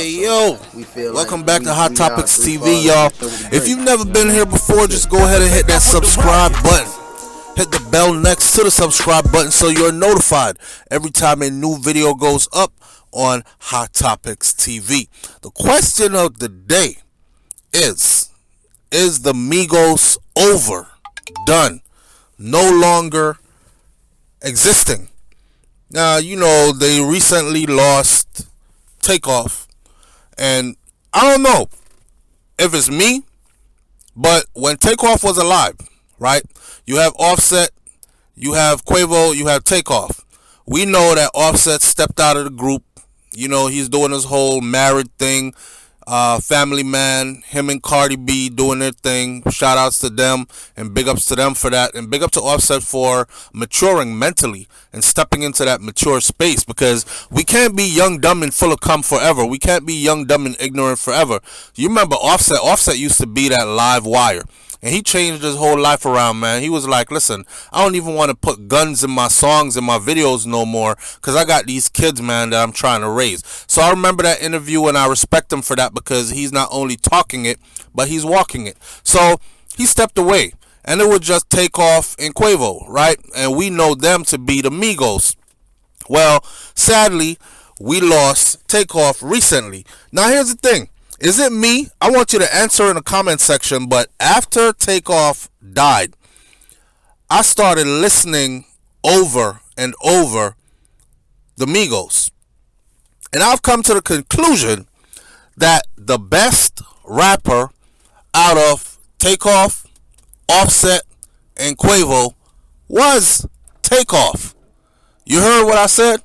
Hey yo, welcome back to Hot Topics TV, y'all. If you've never been here before, just go ahead and hit that subscribe button. Hit the bell next to the subscribe button so you're notified every time a new video goes up on Hot Topics TV. The question of the day is the MIGOS over? Done? No longer existing? Now, you know, they recently lost Takeoff, and I don't know if it's me, but when Takeoff was alive, right, you have Offset, you have Quavo, you have Takeoff. We know that Offset stepped out of the group. You know, he's doing his whole married thing, family man, him and Cardi B doing their thing. Shout outs to them and big ups to them for that, and big up to Offset for maturing mentally and stepping into that mature space, because we can't be young, dumb, and full of cum forever. We can't be young, dumb, and ignorant forever. You remember Offset used to be that live wire, and he changed his whole life around, man. He was like, listen, I don't even want to put guns in my songs and my videos no more, because I got these kids, man, that I'm trying to raise. So I remember that interview, and I respect him for that, because he's not only talking it, but he's walking it. So he stepped away, and it would just Takeoff and Quavo, right? And we know them to be the MIGOS. Well, sadly, we lost Takeoff recently. Now, here's the thing. Is it me? I want you to answer in the comment section. But after Takeoff died, I started listening over and over the MIGOS. And I've come to the conclusion that the best rapper out of Takeoff, Offset, and Quavo was Takeoff. You heard what I said?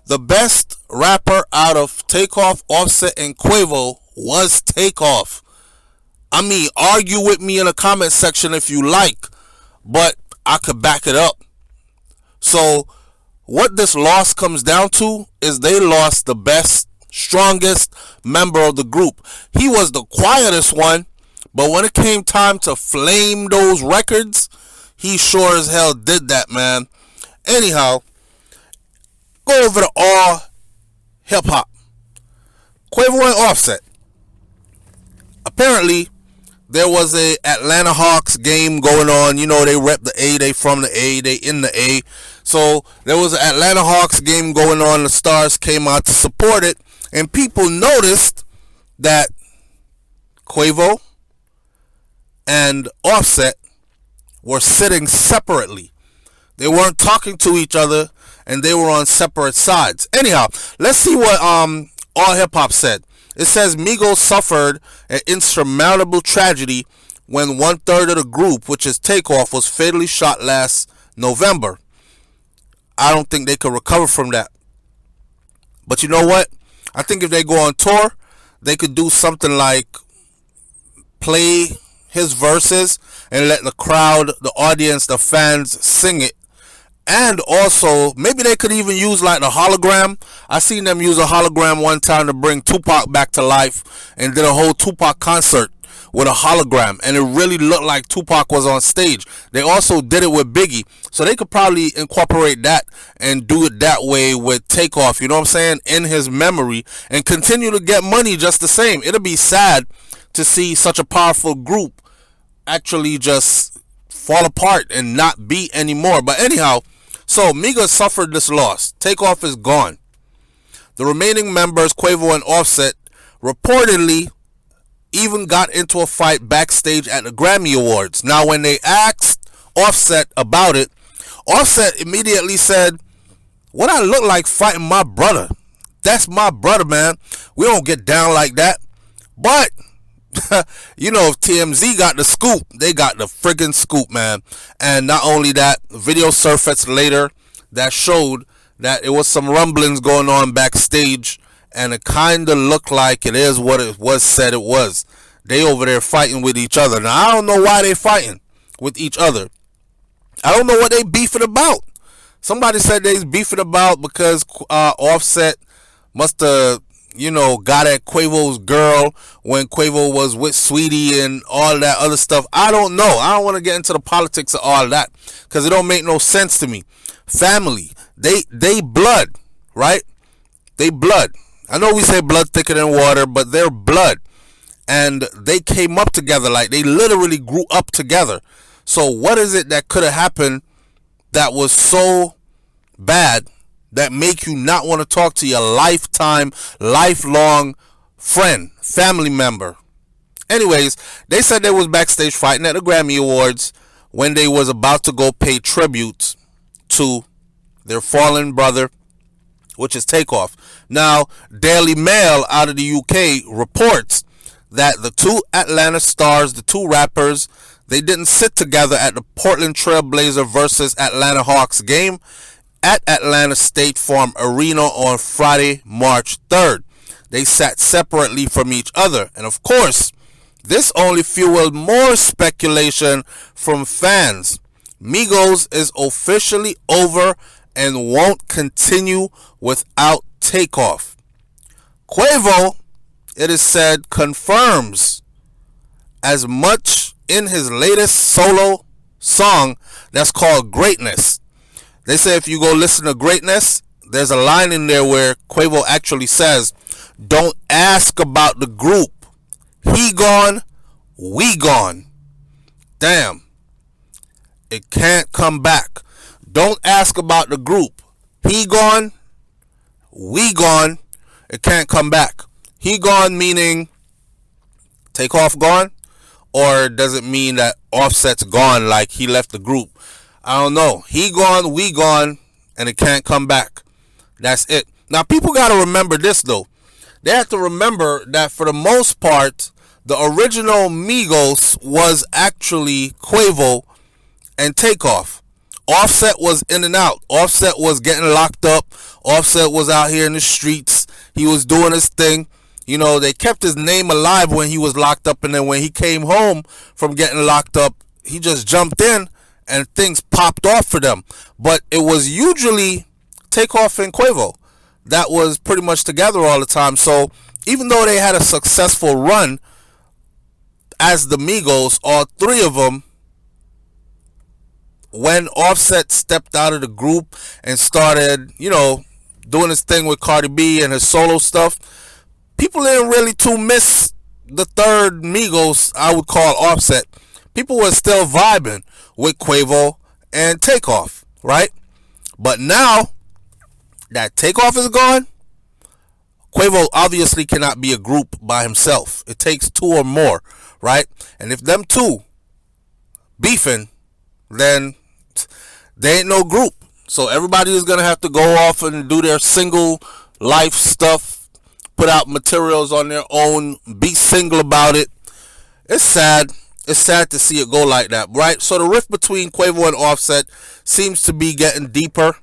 The best rapper out of Takeoff, Offset, and Quavo was Takeoff. I mean, argue with me in the comment section if you like, but I could back it up. So what this loss comes down to is they lost the best, strongest member of the group. He was the quietest one, but when it came time to flame those records, he sure as hell did that, man. Anyhow, go over to all hip hop. Quavo and Offset. Apparently, there was a Atlanta Hawks game going on. You know, they rep the A, they from the A, they in the A. So there was an Atlanta Hawks game going on. The Stars came out to support it, and people noticed that Quavo and Offset were sitting separately. They weren't talking to each other, and they were on separate sides. Anyhow, let's see what All Hip Hop said. It says MIGOS suffered an insurmountable tragedy when 1/3 of the group, which is Takeoff, was fatally shot last November. I don't think they could recover from that. But you know what? I think if they go on tour, they could do something like play his verses and let the crowd, the audience, the fans sing it. And also, maybe they could even use like the hologram. I seen them use a hologram one time to bring Tupac back to life, and did a whole Tupac concert with a hologram, and it really looked like Tupac was on stage. They also did it with Biggie, so they could probably incorporate that and do it that way with Takeoff, you know what I'm saying, in his memory, and continue to get money just the same. It'll be sad to see such a powerful group actually just fall apart and not be anymore. But anyhow, so MIGOS suffered this loss. Takeoff is gone. The remaining members, Quavo and Offset, reportedly even got into a fight backstage at the Grammy Awards. Now, when they asked Offset about it, Offset immediately said, "What I look like fighting my brother? That's my brother, man. We don't get down like that." But you know, if TMZ got the scoop, they got the friggin' scoop, man. And not only that, video surfaced later that showed that it was some rumblings going on backstage, and it kind of looked like it is what it was said it was. They over there fighting with each other. Now, I don't know why they fighting with each other. I don't know what they beefing about. Somebody said they's beefing about because Offset must have, you know, got at Quavo's girl when Quavo was with Sweetie and all that other stuff. I don't know. I don't want to get into the politics of all that, because it don't make no sense to me. Family, they blood, right? They blood. I know we say blood thicker than water, but they're blood. And they came up together. Like, they literally grew up together. So what is it that could have happened that was so bad that make you not want to talk to your lifelong friend, family member? Anyways, they said they was backstage fighting at the Grammy Awards when they was about to go pay tribute to their fallen brother, which is Takeoff. Now, Daily Mail out of the UK reports that the two Atlanta stars, the two rappers, they didn't sit together at the Portland Trailblazer versus Atlanta Hawks game at Atlanta State Farm Arena on Friday, March 3rd. They sat separately from each other. And of course, this only fueled more speculation from fans. MIGOS is officially over and won't continue without Takeoff. Quavo, it is said, confirms as much in his latest solo song that's called Greatness. They say if you go listen to Greatness, there's a line in there where Quavo actually says, "Don't ask about the group. He gone, we gone." Damn. It can't come back. Don't ask about the group. He gone, we gone. It can't come back. He gone meaning Takeoff gone? Or does it mean that Offset's gone, like he left the group? I don't know. He gone, we gone, and it can't come back. That's it. Now, people got to remember this, though. They have to remember that for the most part, the original MIGOS was actually Quavo and Takeoff. Offset was in and out. Offset was getting locked up. Offset was out here in the streets. He was doing his thing. You know, they kept his name alive when he was locked up, and then when he came home from getting locked up, he just jumped in and things popped off for them. But it was usually Takeoff and Quavo that was pretty much together all the time. So even though they had a successful run as the MIGOS, all three of them, when Offset stepped out of the group and started, you know, doing his thing with Cardi B and his solo stuff, people didn't really too miss the third MIGOS, I would call Offset. People were still vibing with Quavo and Takeoff, right? But now that Takeoff is gone, Quavo obviously cannot be a group by himself. It takes two or more, right? And if them two beefing, then they ain't no group. So everybody is going to have to go off and do their single life stuff, put out materials on their own, be single about it. It's sad. It's sad to see it go like that, right? So the rift between Quavo and Offset seems to be getting deeper,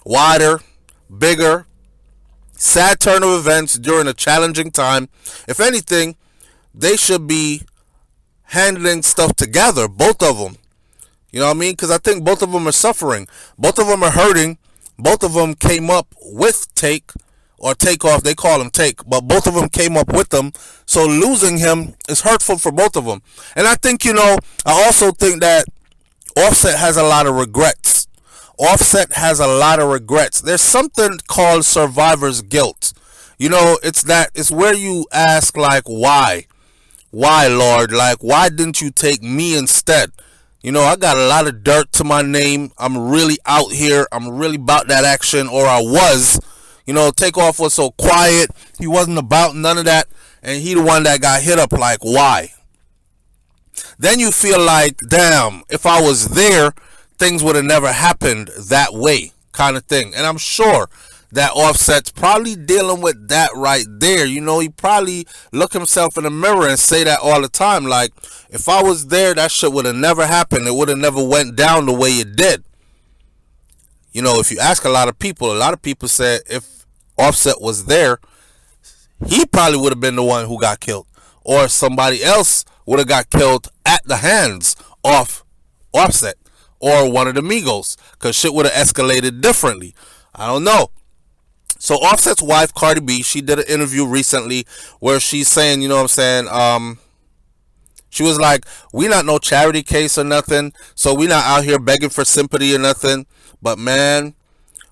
wider, bigger. Sad turn of events during a challenging time. If anything, they should be handling stuff together, both of them. You know what I mean? Because I think both of them are suffering. Both of them are hurting. Both of them came up with Takeoff. They call him Take. But both of them came up with them. So losing him is hurtful for both of them. And I think, you know, I also think that Offset has a lot of regrets. Offset has a lot of regrets. There's something called survivor's guilt. You know, it's where you ask, like, why? Why, Lord? Like, why didn't you take me instead? You know, I got a lot of dirt to my name. I'm really out here. I'm really about that action, or I was. You know, Takeoff was so quiet. He wasn't about none of that. And he the one that got hit up. Like, why? Then you feel like, damn, if I was there, things would have never happened that way, kind of thing. And I'm sure that Offset's probably dealing with that right there. You know, he probably look himself in the mirror and say that all the time. Like, if I was there, that shit would have never happened. It would have never went down the way it did. You know, if you ask a lot of people said if Offset was there, he probably would have been the one who got killed. Or somebody else would have got killed at the hands of Offset or one of the MIGOS. Because shit would have escalated differently. I don't know. So Offset's wife, Cardi B, she did an interview recently where she's saying, you know what I'm saying, she was like, we not no charity case or nothing, so we not out here begging for sympathy or nothing, but man,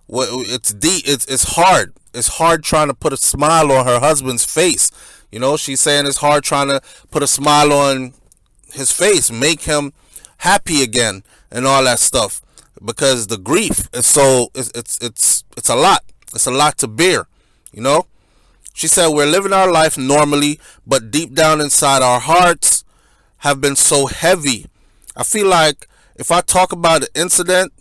It's deep. It's hard. It's hard trying to put a smile on her husband's face. You know, she's saying it's hard trying to put a smile on his face, make him happy again, and all that stuff. Because the grief is so it's a lot. It's a lot to bear. You know. She said we're living our life normally, but deep down inside our hearts have been so heavy. I feel like if I talk about the incident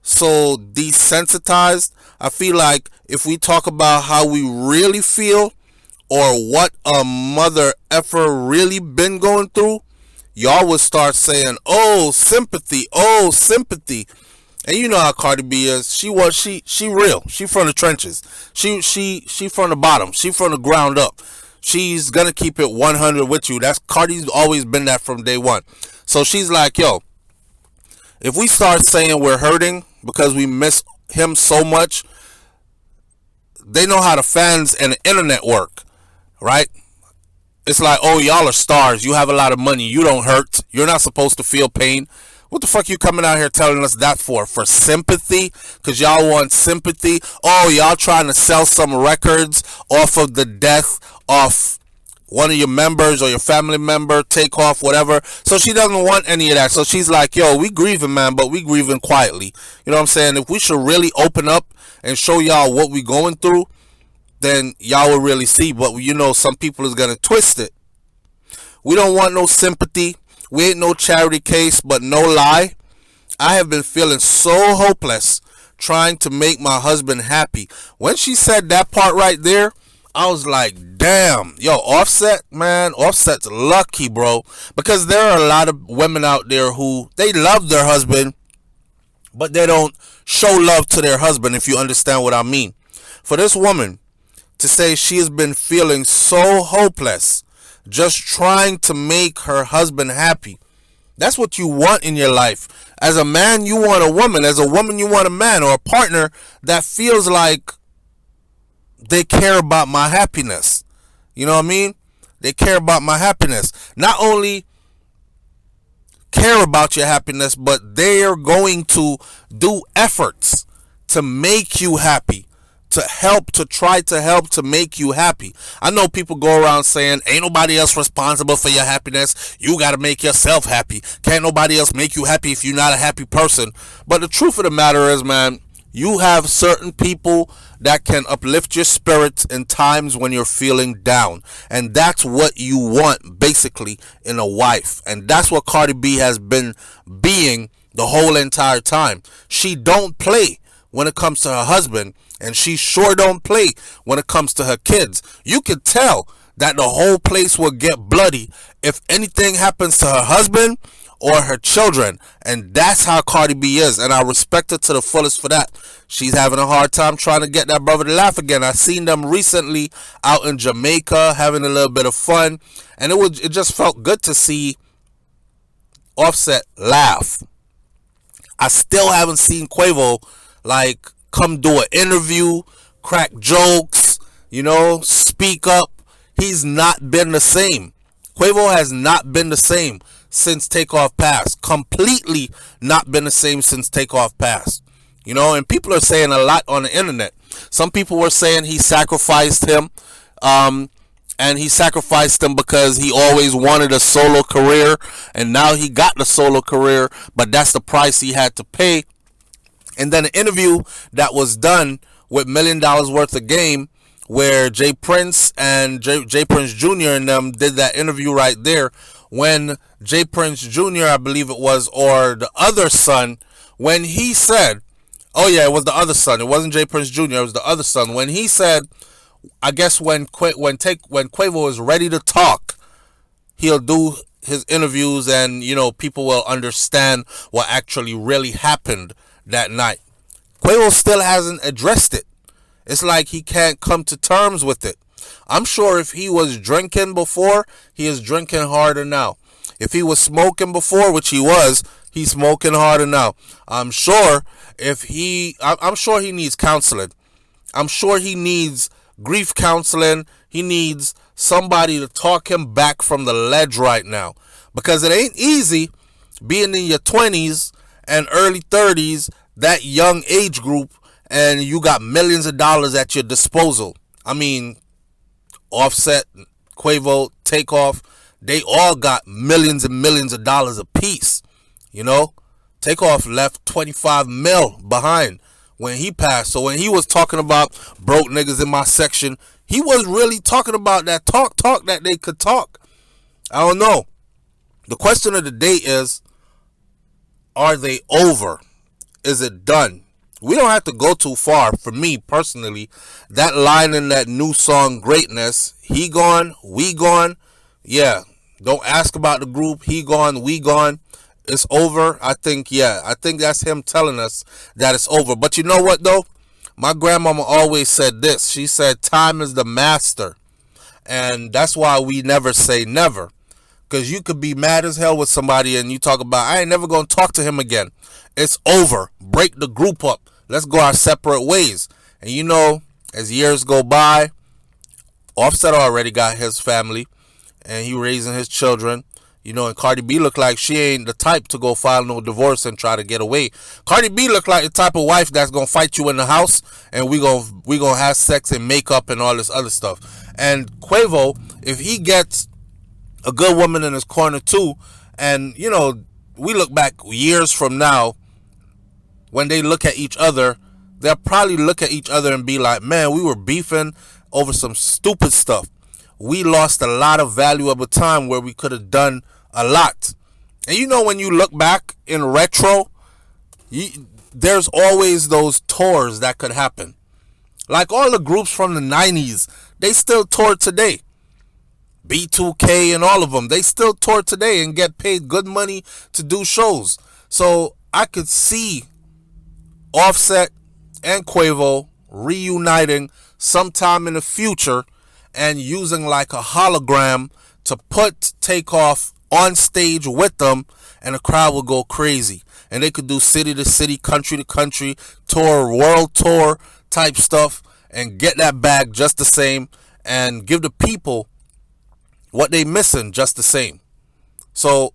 so desensitized, I feel like if we talk about how we really feel or what a mother effer really been going through, y'all would start saying, "Oh, sympathy, oh, sympathy." And you know how Cardi B is. She real. She from the trenches. She from the bottom. She from the ground up. She's gonna keep it 100 with you. That's Cardi's always been that from day one. So she's like, yo, if we start saying we're hurting because we miss him so much, they know how the fans and the internet work, right? It's like, oh, y'all are stars. You have a lot of money. You don't hurt. You're not supposed to feel pain. What the fuck you coming out here telling us that for? For sympathy? Because y'all want sympathy? Oh, y'all trying to sell some records off of the death of one of your members or your family member, Takeoff, whatever. So she doesn't want any of that. So she's like, yo, we grieving, man, but we grieving quietly. You know what I'm saying? If we should really open up and show y'all what we going through, then y'all will really see. But you know, some people is going to twist it. We don't want no sympathy. We ain't no charity case, but no lie, I have been feeling so hopeless trying to make my husband happy. When she said that part right there, I was like, damn. Yo, Offset, man, Offset's lucky, bro. Because there are a lot of women out there who, they love their husband, but they don't show love to their husband, if you understand what I mean. For this woman to say she has been feeling so hopeless just trying to make her husband happy. That's what you want in your life. As a man, you want a woman. As a woman, you want a man or a partner that feels like they care about my happiness. You know what I mean? They care about my happiness. Not only care about your happiness, but they're going to do efforts to make you happy. To try to help to make you happy. I know people go around saying, ain't nobody else responsible for your happiness. You got to make yourself happy. Can't nobody else make you happy if you're not a happy person. But the truth of the matter is, man, you have certain people that can uplift your spirits in times when you're feeling down. And that's what you want, basically, in a wife. And that's what Cardi B has been being the whole entire time. She don't play when it comes to her husband, and she sure don't play when it comes to her kids. You could tell that the whole place will get bloody if anything happens to her husband or her children. And that's how Cardi B is, and I respect her to the fullest for that. She's having a hard time trying to get that brother to laugh again. I seen them recently out in Jamaica having a little bit of fun, and it just felt good to see Offset laugh. I still haven't seen Quavo like come do an interview, crack jokes, you know, speak up. He's not been the same. Quavo has not been the same since Takeoff passed. Completely not been the same since Takeoff passed. You know, and people are saying a lot on the internet. Some people were saying he sacrificed him. And he sacrificed him because he always wanted a solo career. And now he got the solo career. But that's the price he had to pay. And then an interview that was done with $1 million worth of game, where Jay Prince and Jay Prince Jr. and them did that interview right there, when Jay Prince Jr., I believe it was, or the other son, when he said, oh yeah, it was the other son, it wasn't Jay Prince Jr., it was the other son, when he said, I guess when Quavo is ready to talk, he'll do his interviews, and you know, people will understand what actually really happened that night. Quavo still hasn't addressed it. It's like he can't come to terms with it. I'm sure if he was drinking before, he is drinking harder now. If he was smoking before, which he was, he's smoking harder now. I'm sure I'm sure he needs counseling. I'm sure he needs grief counseling. He needs somebody to talk him back from the ledge right now. Because it ain't easy being in your 20s and early 30s, that young age group, and you got millions of dollars at your disposal. I mean, Offset, Quavo, Takeoff, they all got millions and millions of dollars apiece. You know, Takeoff left 25 mil behind when he passed. So when he was talking about broke niggas in my section, he was really talking about that talk that they could talk. I don't know. The question of the day is, are they over? Is it done? We don't have to go too far. For me personally, that line in that new song Greatness, he gone, we gone. Yeah, don't ask about the group. He gone, we gone. It's over. I think that's him telling us that it's over. But you know what though? My grandmama always said this. She said time is the master. And that's why we never say never. Because you could be mad as hell with somebody and you talk about, I ain't never going to talk to him again. It's over. Break the group up. Let's go our separate ways. And you know, as years go by, Offset already got his family and he raising his children. You know, and Cardi B look like she ain't the type to go file no divorce and try to get away. Cardi B look like the type of wife that's going to fight you in the house and we gonna have sex and makeup and all this other stuff. And Quavo, if he gets a good woman in his corner too, and you know, we look back years from now, when they look at each other, they'll probably look at each other and be like, man, we were beefing over some stupid stuff. We lost a lot of valuable time where we could have done a lot. And you know, when you look back in retro, there's always those tours that could happen. Like all the groups from the 90s, they still tour today. B2K and all of them, they still tour today and get paid good money to do shows. So I could see Offset and Quavo reuniting sometime in the future and using like a hologram to put Takeoff on stage with them, and the crowd will go crazy. And they could do city to city, country to country, tour, world tour type stuff, and get that bag just the same and give the people what they missing just the same. So,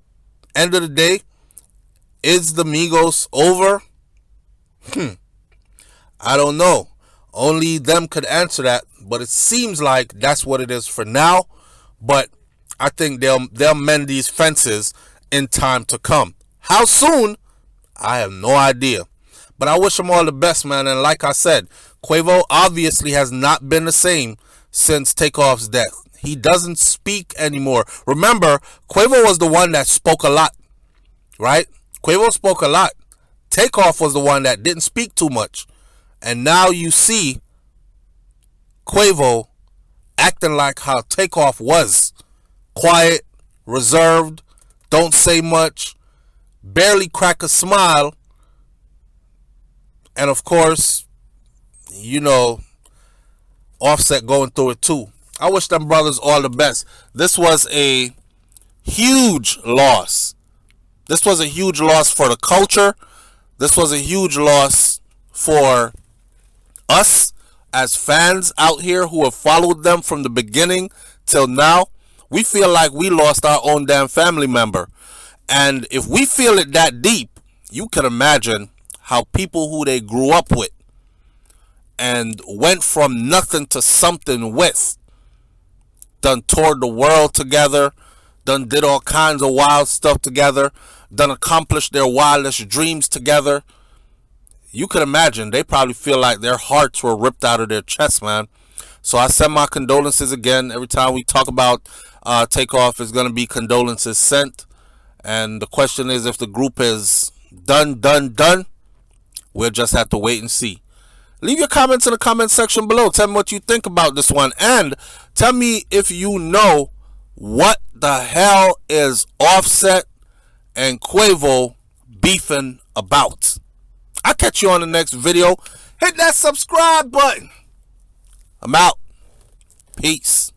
end of the day, is the MIGOS over? I don't know. Only them could answer that, but it seems like that's what it is for now. But I think they'll mend these fences in time to come. How soon? I have no idea. But I wish them all the best, man. And like I said, Quavo obviously has not been the same since Takeoff's death. He doesn't speak anymore. Remember, Quavo was the one that spoke a lot, right? Quavo spoke a lot. Takeoff was the one that didn't speak too much. And now you see Quavo acting like how Takeoff was. Quiet, reserved, don't say much, barely crack a smile. And of course, you know, Offset going through it too. I wish them brothers all the best. This was a huge loss. This was a huge loss for the culture. This was a huge loss for us as fans out here who have followed them from the beginning till now. We feel like we lost our own damn family member. And if we feel it that deep, you can imagine how people who they grew up with and went from nothing to something with, done toured the world together, done did all kinds of wild stuff together, done accomplished their wildest dreams together. You can imagine they probably feel like their hearts were ripped out of their chest, man. So I send my condolences again. Every time we talk about Takeoff, is going to be condolences sent. And the question is, if the group is done, we'll just have to wait and see. Leave your comments in the comment section below. Tell me what you think about this one. And tell me if you know what the hell is Offset and Quavo beefing about. I'll catch you on the next video. Hit that subscribe button. I'm out. Peace.